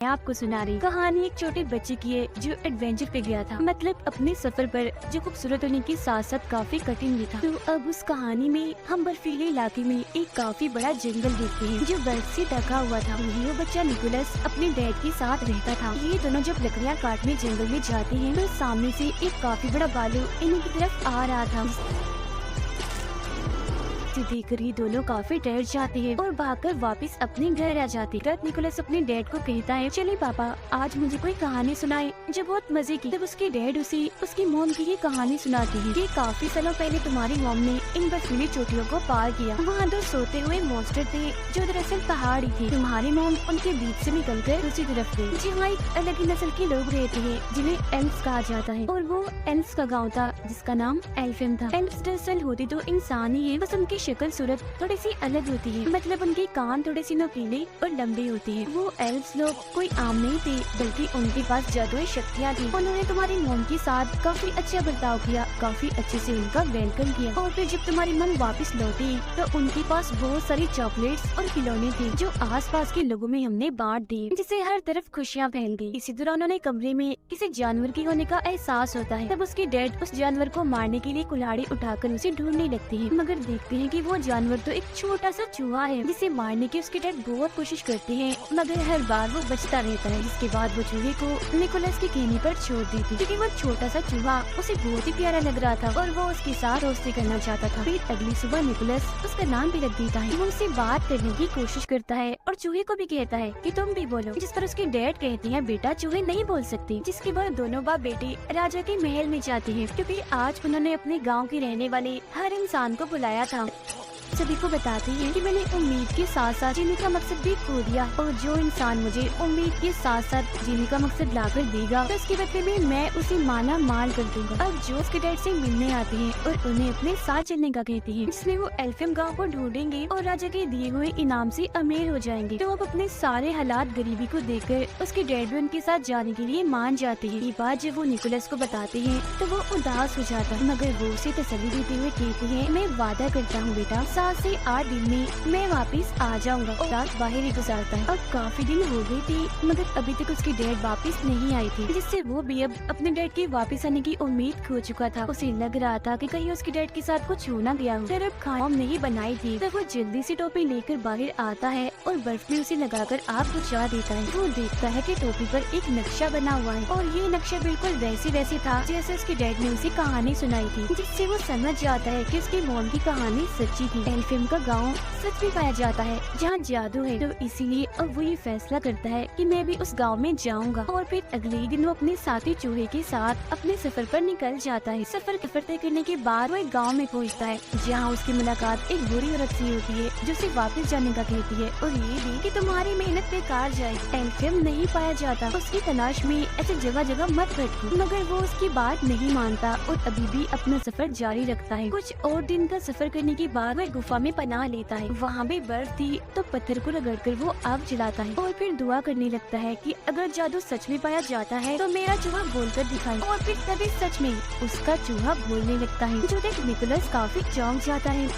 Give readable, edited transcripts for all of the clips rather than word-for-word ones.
मैं आपको सुना रही कहानी एक छोटे बच्चे की है जो एडवेंचर पे गया था। मतलब अपने सफर पर जो खूबसूरत होने के साथ साथ काफी कठिन भी था। तो अब उस कहानी में हम बर्फीले इलाके में एक काफी बड़ा जंगल देखते हैं जो बर्फ से ढका हुआ था। वो बच्चा निकोलस अपने डैड के साथ रहता था। ये दोनों जब लकड़ियाँ काटने जंगल में जाते हैं तो सामने से एक काफी बड़ा भालू इन्हीं की तरफ आ रहा था। देखकर ये दोनों काफी डर जाते हैं और भागकर वापस अपने घर आ जाते हैं। तब निकोलस अपने डैड को कहता है, चलिए पापा आज मुझे कोई कहानी सुनाए जो बहुत मजे की। तब उसके डैड उसे उसकी मॉम की ये कहानी सुनाती है कि काफी सालों पहले तुम्हारी मॉम ने इन बर्फीली चोटियों को पार किया। वहाँ 2 सोते हुए मॉन्स्टर थे जो दरअसल पहाड़ ही थे। तुम्हारी मॉम उनके बीच से निकल कर दूसरी तरफ गई जहाँ एक अलग ही नस्ल के लोग रहते हैं जिन्हें एल्फ्स कहा जाता है। और वो एल्फ्स का गाँव था जिसका नाम एल्फिम था। एल्फ्स दरअसल होती तो इंसान ही है, बस उनकी शक्ल सूरत थोड़ी सी अलग होती है। मतलब उनके कान थोड़े सी नुकीले और लंबे होते हैं। वो एल्फ्स लोग कोई आम नहीं थे बल्कि उनके पास जादुई शक्तियाँ थी। उन्होंने तुम्हारी मॉम के साथ काफी अच्छा बर्ताव किया, काफी अच्छे से उनका वेलकम किया। और फिर जब तुम्हारी मॉम वापस लौटी तो उनके पास बहुत सारी चॉकलेट्स और खिलौने थे जो आसपास के लोगों में हमने बांट दिए, जिससे हर तरफ खुशियाँ फैल गई। इसी दौरान उन्होंने कमरे में किसी जानवर की होने का एहसास होता है। तब उसके डैड उस जानवर को मारने के लिए कुल्हाड़ी उठाकर उसे ढूंढने लगते हैं, मगर देखते हैं कि वो जानवर तो एक छोटा सा चूहा है जिसे मारने की उसके डैड बहुत कोशिश करते हैं, मगर हर बार वो बचता रहता है। जिसके बाद वो चूहे को निकोलस के कहने पर छोड़ देती क्योंकि वो छोटा सा चूहा उसे बहुत ही प्यारा लग रहा था और वो उसके साथ दोस्ती करना चाहता था। फिर अगली सुबह निकोलस उसका नाम भी रख देता है। वो उससे बात करने की कोशिश करता है और चूहे को भी कहता है कि तुम भी बोलो, जिस पर उसके डैड कहते हैं बेटा चूहे नहीं बोल सकते। जिसके बाद दोनों बाप बेटे राजा के महल में जाते हैं क्योंकि आज उन्होंने अपने गाँव के रहने वाले हर इंसान को बुलाया था। सभी को बताते हैं कि मैंने उम्मीद के साथ साथ जीने का मकसद भी खो दिया और जो इंसान मुझे उम्मीद के साथ साथ जीने का मकसद लाकर देगा तो उसके बदले में मैं उसे माला माल कर दूंगा। अब जो उसके डैड से मिलने आते हैं और उन्हें अपने साथ चलने का कहते हैं, इसलिए वो एल्फिम गांव को ढूंढेंगे और राजा के दिए हुए इनाम से अमीर हो जाएंगे। तो अब अपने सारे हालात गरीबी को देखकर उसके डैड भी उनके साथ जाने के लिए मान जाते हैं। ये बात जब वो निकोलस को बताते हैं तो वो उदास हो जाता है, मगर वो उसे तसल्ली देते हुए कहते हैं, मैं वादा करता हूँ बेटा 7 से 8 दिन में मैं वापस आ जाऊंगा। और रात बाहर ही गुजारता है। अब काफी दिन हो गई थी मगर अभी तक उसकी डैड वापस नहीं आई थी, जिससे वो भी अब अपने डैड के वापस आने की उम्मीद खो चुका था। उसे लग रहा था कि कहीं उसके डैड के साथ कुछ हो ना गया हो। फिर अब खाना नहीं बनाई थी तब वो जल्दी से टोपी लेकर बाहर आता है और बर्फ में उसे लगाकर आग बुझा देता है। वो देखता है कि टोपी पर एक नक्शा बना हुआ है और ये नक्शा बिल्कुल वैसे था जैसे उसके डैड ने उसे कहानी सुनाई थी, जिससे वो समझ जाता है कि उसकी मॉम की कहानी सच्ची थी। एल्फिम का गांव सच में पाया जाता है जहाँ जादू है, तो इसीलिए अब वो ये फैसला करता है कि मैं भी उस गांव में जाऊंगा। और फिर अगले ही दिन वो अपने साथी चूहे के साथ अपने सफर पर निकल जाता है। सफर तय करने के बाद वो एक गांव में पहुंचता है जहाँ उसकी मुलाकात एक बुरी औरत से होती है जो उसे वापस जाने का कहती है और ये भी कि तुम्हारी मेहनत बेकार जाएगी। एल्फिम नहीं पाया जाता, उसकी तलाश में ऐसे जगह जगह मत भटको, मगर वो उसकी बात नहीं मानता और अभी भी अपना सफर जारी रखता है। कुछ और दिन का सफर करने के बाद वो गुफा में पनाह लेता है। वहाँ भी बर्फ थी तो पत्थर को रगड़कर वो आग जलाता है और फिर दुआ करने लगता है कि अगर जादू सच में पाया जाता है तो मेरा चूहा बोलकर दिखाए। और फिर तभी सच में उसका चूहा बोलने लगता है, जो देख निकोलस काफी चौंक जाता है।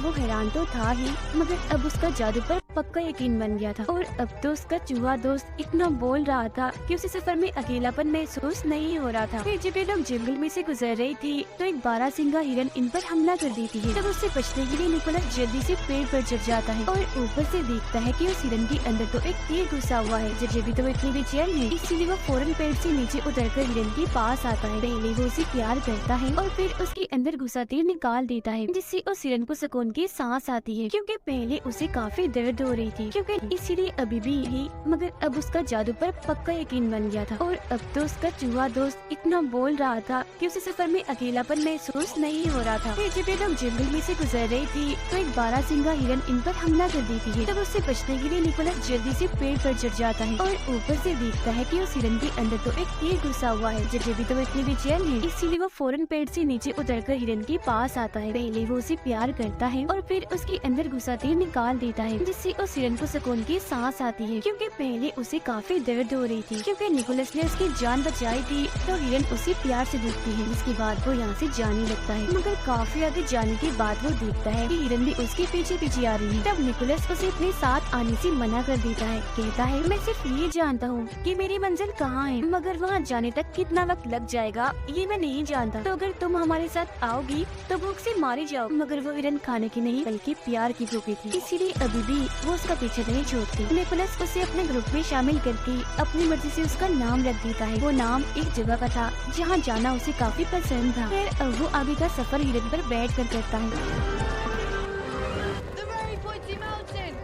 वो हैरान तो था ही मगर अब उसका जादू पर पक्का यकीन बन गया था और अब तो उसका चूहा दोस्त इतना बोल रहा था कि उसे सफर में अकेलापन महसूस नहीं हो रहा था। फिर जब ये लोग जंगल में से गुजर रही थी तो एक बारहसिंगा हिरन इन पर हमला कर देती है। तब उससे बचने के लिए निकोलस जल्दी से पेड़ पर चढ़ जाता है और ऊपर से देखता है कि उस हिरन के अंदर तो एक तीर घुसा हुआ है। जब तो वो इतनी बेचैन है इसीलिए वो फौरन पेड़ से नीचे उतरकर हिरन के पास आता है। पहले वो उसे प्यार करता है और फिर उसके अंदर घुसा तीर निकाल देता है, जिससे उस हिरन को सुकून की सांस आती है क्योंकि पहले उसे काफी दर्द हो रही थी क्योंकि इसीलिए अभी भी ही, मगर अब उसका जादू पर पक्का यकीन बन गया था। और अब तो उसका चूहा दोस्त इतना बोल रहा था कि उसे सफर में अकेलापन महसूस नहीं हो रहा था। फिर जब ये लोग जंगल में से गुजर रही थी तो एक बारहसिंगा हिरन इन पर हमला कर देती है। तब उससे बचने के लिए निकोलस जल्दी से पेड़ पर चढ़ जाता है और ऊपर से देखता है कि उस हिरन के अंदर तो एक तीर घुसा हुआ है। जब तो वो इतनी बेचैन है इसीलिए वो फौरन पेड़ से नीचे उतरकर हिरन के पास आता है। पहले वो उसे प्यार करता है है और फिर उसके अंदर घुसाते ही निकाल देता है, जिससे उस हिरन को सुकून की सांस आती है, क्योंकि पहले उसे काफी दर्द हो रही थी क्योंकि निकोलस ने उसकी जान बचाई थी। तो हिरन उसे प्यार से देखती है, जिसके बाद वो यहाँ से जाने लगता है। मगर काफी आगे जाने के बाद वो देखता है कि हिरन भी उसके पीछे पीछे आ रही है। तब निकोलस उसे अपने साथ आने से मना कर देता है, कहता है मैं सिर्फ ये जानता हूँ कि मेरी मंजिल कहाँ है, मगर वहाँ जाने तक कितना वक्त लग जाएगा ये मैं नहीं जानता। तो अगर तुम हमारे साथ आओगी तो भूख से मारी जाओ। मगर वो हिरन खाने की नहीं बल्कि प्यार की भूखी थी, इसीलिए अभी भी वो उसका पीछे नहीं छोड़ती। निकोलस उसे अपने ग्रुप में शामिल करके अपनी मर्जी से उसका नाम रख देता है। वो नाम एक जगह का था जहाँ जाना उसे काफी पसंद था। फिर अब वो आगे का सफर हिरन पर बैठ कर करता है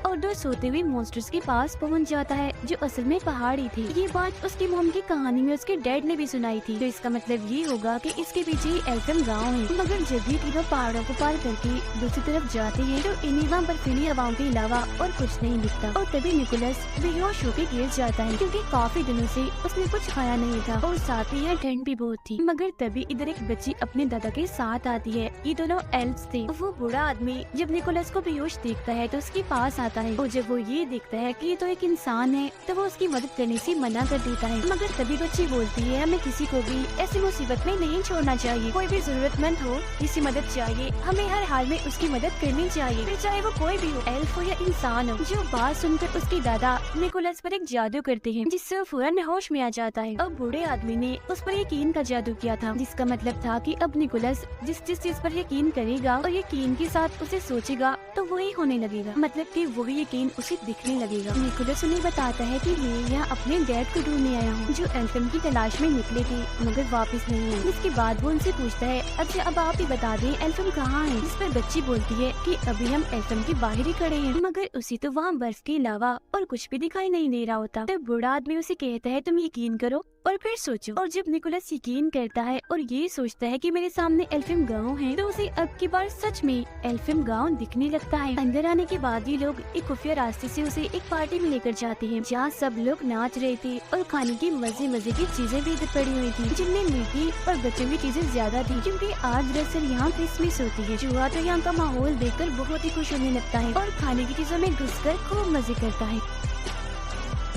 और दो सोते हुए मॉन्स्टर्स के पास पहुंच जाता है, जो असल में पहाड़ी थी। ये बात उसकी मॉम की कहानी में उसके डैड ने भी सुनाई थी, तो इसका मतलब ये होगा कि इसके पीछे एल्फम गांव है। मगर जब भी तीनों पहाड़ों को पार करके दूसरी तरफ जाते हैं तो इन्हीं वहाँ बर्फीली हवाओं के अलावा और कुछ नहीं दिखता। और तभी निकोलस बेहोश होकर गिर जाता है, क्योंकि काफी दिनों से उसने कुछ खाया नहीं था और साथ ही यहाँ ठंड भी बहुत थी। मगर तभी इधर एक बच्ची अपने दादा के साथ आती है। ये दोनों एल्फ्स थे। वो बूढ़ा आदमी जब निकोलस को बेहोश देखता है तो उसके पास आता है और जब वो ये देखता है कि ये तो एक इंसान है तो वो उसकी मदद करने से मना कर देता है। मगर तभी बच्ची बोलती है हमें किसी को भी ऐसी मुसीबत में नहीं छोड़ना चाहिए। कोई भी जरूरतमंद हो, किसी मदद चाहिए, हमें हर हाल में उसकी मदद करनी चाहिए, फिर चाहे वो कोई भी हो, एल्फ हो या इंसान हो। जो बात सुनकर उसके दादा निकोलस पर एक जादू करते हैं, जिससे वो फौरन होश में आ जाता है। अब बूढ़े आदमी ने उस पर यकीन का जादू किया था, जिसका मतलब था कि अब निकोलस जिस जिस चीज पर यकीन करेगा और यकीन के साथ उसे सोचेगा तो वही होने लगेगा, मतलब कि वही यकीन उसे दिखने लगेगा। निकोलस उन्हें बताता है कि मैं यहाँ अपने डैड को ढूंढने आया हूँ, जो एल्फम की तलाश में निकले थे मगर वापस नहीं आए। इसके बाद वो उनसे पूछता है अच्छा अब आप ही बता दें एल्फम कहाँ है। जिस पर बच्ची बोलती है कि अभी हम एल्फम के बाहर ही खड़े हैं, मगर उसे तो वहाँ बर्फ के अलावा और कुछ भी दिखाई नहीं दे रहा होता। तो बूढ़ा आदमी उसे कहता है तुम यकीन करो और फिर सोचो। और जब निकोलस यकीन करता है और ये सोचता है कि मेरे सामने एल्फम गांव है, तो उसे अब की बार सच में एल्फम गांव दिखने लगता है। अंदर आने के बाद ये लोग एक खुफिया रास्ते से उसे एक पार्टी में लेकर जाते हैं, जहाँ सब लोग नाच रहे थे और खाने की मजे मजे की चीजें भी इधर पड़ी हुई थी, जिनमें मीठी और बच्चों की चीजें ज्यादा थी, क्योंकि आज दरअसल यहाँ क्रिसमस होती है। जुआ तो यहाँ का माहौल देखकर बहुत ही खुश होने लगता है और खाने की चीजों में घुसकर खूब मजे करता है।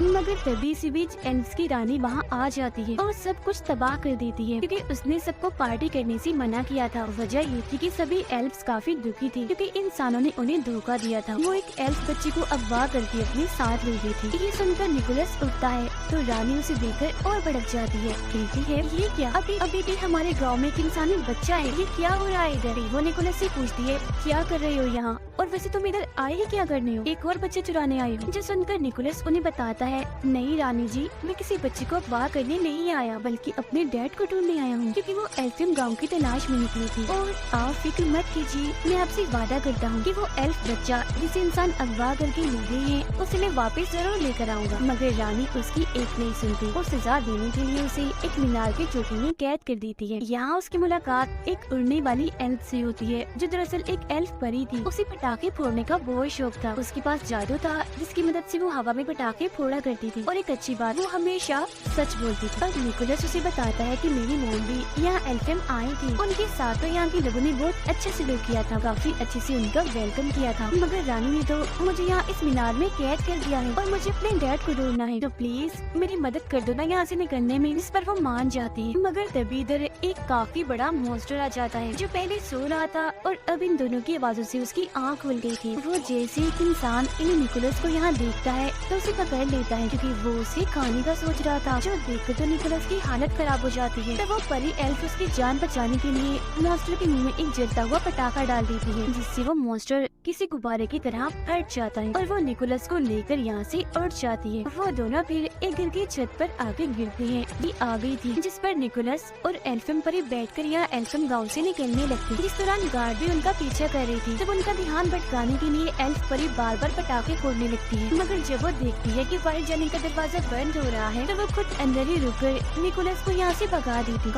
मगर तभी इसी बीच एल्फ्स की रानी वहाँ आ जाती है और सब कुछ तबाह कर देती है, क्योंकि उसने सबको पार्टी करने से मना किया था। वजह ये थी कि सभी एल्फ्स काफी दुखी थे, क्योंकि इंसानों ने उन्हें धोखा दिया था। वो एक एल्फ बच्ची को अगवा करके अपने साथ ले गई थी। ये सुनकर निकोलस उठता है तो रानी उसे देखकर और भड़क जाती है, कहती है ये क्या, अभी भी हमारे गाँव में एक इंसानी बच्चा है, ये क्या हो रहा है इधर। वो निकोलस से पूछती है क्या कर रहे हो यहाँ, और वैसे तुम इधर आए ही क्या करने हो, एक और बच्चे चुराने आए हो। जो सुनकर निकोलस उन्हें बताता है नहीं रानी जी, मैं किसी बच्चे को अगवा करने नहीं आया, बल्कि अपने डैड को ढूंढने आया हूँ, क्योंकि वो एल्फम गांव की तलाश में निकली थी। और आप फिक्र मत कीजिए, मैं आपसे वादा करता हूँ कि वो एल्फ बच्चा जिसे इंसान अगवा करके ले गए हैं उसे मैं वापस जरूर लेकर आऊंगा। मगर रानी उसकी एक नहीं सुनती और सजा देने के लिए उसे एक मीनार की चोटी में कैद कर देती है। यहाँ उसकी मुलाकात एक उड़ने वाली एल्फ से होती है, जो दरअसल एक एल्फ परी थी। उसे पटाखे फोड़ने का बहुत शौक था, उसके पास जादू था जिसकी मदद से वो हवा में पटाखे फोड़ा करती थी। और एक अच्छी बात, वो हमेशा सच बोलती थी। और निकोलस उसे बताता है कि मेरी मॉम भी यहाँ एल्फम आई थी, उनके साथ तो यहाँ के लोगों ने बहुत अच्छे से सलूक किया था, काफी अच्छे से उनका वेलकम किया था। मगर रानी ने तो मुझे यहाँ इस मीनार में कैद कर दिया है और मुझे अपने डैड को ढूंढना है, तो प्लीज मेरी मदद कर दो ना यहाँ से निकलने में। इस पर वो मान जाती है। मगर तभी इधर एक काफी बड़ा मॉन्स्टर आ जाता है, जो पहले सो रहा था और अब इन दोनों की आवाजों से उसकी आँख खुल गई थी। वो जैसे एक इंसान इन निकोलस को यहाँ देखता है तो उसे पकड़ लेता है, क्योंकि वो उसे खाने का सोच रहा था, जो देखकर तो निकोलस की हालत खराब हो जाती है। तो वो परी एल्फ उसकी जान बचाने के लिए मॉन्स्टर के मुंह में एक जलता हुआ पटाखा डाल देती है, जिससे वो मॉन्स्टर किसी गुब्बारे की तरह फट जाता है और वो निकोलस को लेकर यहाँ से उड़ जाती है। वो दोनों फिर एक घर की छत पर आके गिरते हैं। ये आ गई थी, जिस पर निकोलस और एल्फम परी बैठकर यहाँ एल्फम गाँव से निकलने लगती। जिस दौरान गार्ड भी उनका पीछा कर रही थी। जब उनका ध्यान भटकाने के लिए एल्फ परी बार बार पटाखे फोड़ने लगती है, मगर जब वो देखती है कि बाहर जाने का दरवाजा बंद हो रहा है तो वो खुद अंदर ही रुककर निकोलस को यहाँ से भगा देती।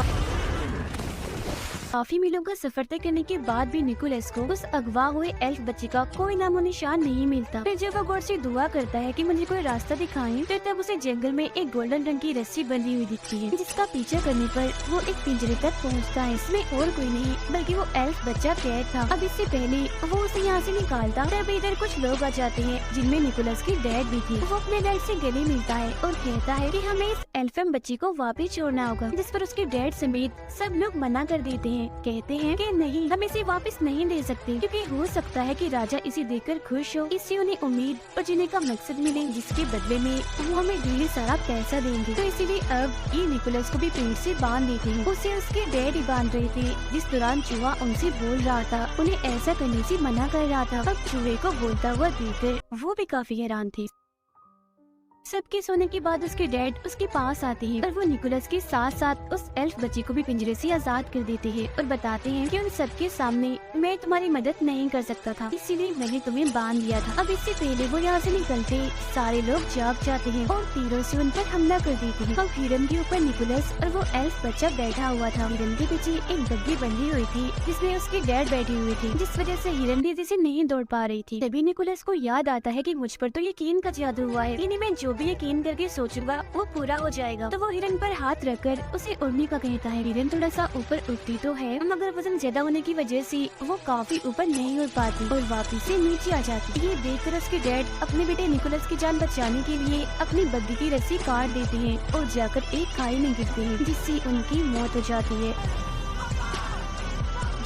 काफी मीलों का सफर तय करने के बाद भी निकोलस को उस अगवा हुए एल्फ बच्चे का कोई नामो निशान नहीं मिलता। फिर जब वो गॉड से दुआ करता है कि मुझे कोई रास्ता दिखाएं, फिर तब उसे जंगल में एक गोल्डन रंग की रस्सी बंधी हुई दिखती है, जिसका पीछा करने पर वो एक पिंजरे तक पहुंचता है। इसमें और कोई नहीं बल्कि वो एल्फ बच्चा कैद था। अब इससे पहले वो उसे यहाँ से निकालता तब इधर कुछ लोग आ जाते हैं, जिनमें निकोलस की डैड भी थी। वो अपने डैड से गले मिलता है और कहता है कि हमें इस एल्फम बच्ची को वापस छोड़ना होगा, जिस पर उसके डैड समेत सब लोग मना कर देते हैं। कहते हैं कि नहीं, हम इसे वापस नहीं दे सकते, क्योंकि हो सकता है कि राजा इसे देखकर खुश हो, इससे उन्हें उम्मीद और जीने का मकसद मिले, जिसके बदले में वो हमें ढेर सारा पैसा देंगे। तो इसीलिए अब ये निकोलस को भी पेड़ से बांध देते हैं। उसे उसके डैड ही बांध रहे थे, जिस दौरान चूहा उनसे बोल रहा था, उन्हें ऐसा करने से मना कर रहा था। अब चूहे को बोलता हुआ देखकर वो भी काफी हैरान थे। सबके सोने के बाद उसके डैड उसके पास आते हैं और वो निकोलस के साथ साथ उस एल्फ बच्चे को भी पिंजरे से आजाद कर देते हैं और बताते हैं कि उन सबके सामने मैं तुम्हारी मदद नहीं कर सकता था, इसीलिए मैंने तुम्हें बांध दिया था। अब इससे पहले वो यहाँ से निकलते सारे लोग जाग जाते हैं और तीरों से उन पर हमला कर देते हैं। अब हिरन के ऊपर निकोलस और वो एल्फ बच्चा बैठा हुआ था। हिरन के पीछे एक बग्घी बंधी हुई थी, जिसमें उसके डैड बैठे हुए थे, जिस वजह से हिरन तेजी से नहीं दौड़ पा रही थी। तभी निकोलस को याद आता है कि मुझ पर तो यकीन का जादू हुआ है, इन्हें मैं जो भी यकीन करके सोचूंगा वो पूरा हो जाएगा। तो वो हिरन पर हाथ रखकर उसे उड़ने का कहता है। हिरन थोड़ा सा ऊपर उठती तो है, मगर वजन ज्यादा होने की वजह से वो काफी ऊपर नहीं उड़ पाती और वापिस से नीचे आ जाती। ये देखकर उसके डैड अपने बेटे निकोलस की जान बचाने के लिए अपनी बग्घी की रस्सी काट देते हैं और जाकर एक खाई में गिरते हैं, जिससे उनकी मौत हो जाती है।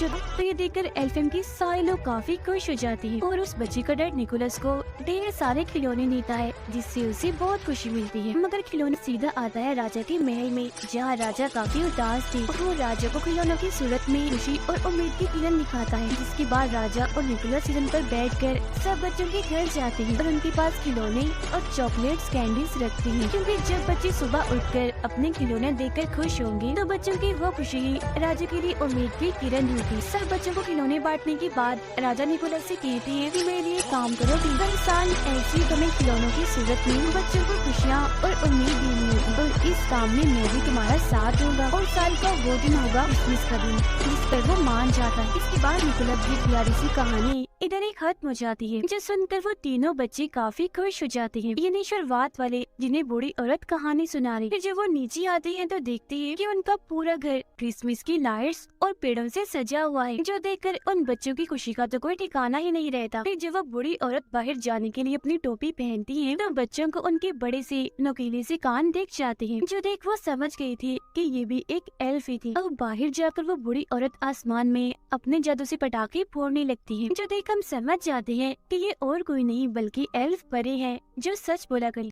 तो ये देखकर एल्फम की सारे लोग काफी खुश हो जाती हैं और उस बच्चे का डैड निकोलस को ढेर सारे खिलौने देता है, जिससे उसे बहुत खुशी मिलती है। मगर खिलौने सीधा आता है राजा के महल में, जहाँ राजा काफी उदास थे। वो राजा को खिलौनों की सूरत में खुशी और उम्मीद की किरण दिखाता है, जिसके बाद राजा और निकोलस हिरन पर बैठकर सब बच्चों के घर जाते हैं और उनके पास खिलौने और चॉकलेट्स कैंडीज रखते हैं, क्योंकि जब बच्चे सुबह उठकर अपने खिलौने देखकर खुश होंगे तो बच्चों की वो खुशी राजा के लिए उम्मीद की किरण होगी। सब बच्चों को खिलौने बांटने के बाद राजा निकोलस से कहते हैं कि मेरे लिए काम करो, हर साल ऐसी तुम्हें खिलौनों की सूरत में बच्चों को खुशियाँ और उम्मीद देनी होगी और इस काम में मैं भी तुम्हारा साथ दूंगा। और साल का वो दिन होगा क्रिसमस का दिन, जिस पर वो मान जाता है। इसके बाद निकोलस की प्यारी सी कहानी इधर ही खत्म हो जाती है, जो सुनकर वो तीनों बच्चे काफी खुश हो जाते हैं। ये नहीं शुरुआत वाले जिन्हें बूढ़ी औरत कहानी सुना रही। फिर जब वो नीचे आते हैं तो देखते हैं कि उनका पूरा घर क्रिसमस की लाइट्स और पेड़ों से सजा हुआ है, जो देखकर उन बच्चों की खुशी का तो कोई ठिकाना ही नहीं रहता। फिर जब वो बूढ़ी औरत बाहर जाने के लिए अपनी टोपी पहनती है तो बच्चों को उनके बड़े से नुकीले से कान दिख जाते हैं, जो देख वो समझ गई थी कि ये भी एक एल्फ ही थी। अब बाहर जाकर वो बूढ़ी औरत आसमान में अपने जादू से पटाखे फोड़ने लगती है, जो देख हम समझ जाते हैं कि ये और कोई नहीं बल्कि एल्फ परी है, जो सच बोला करी।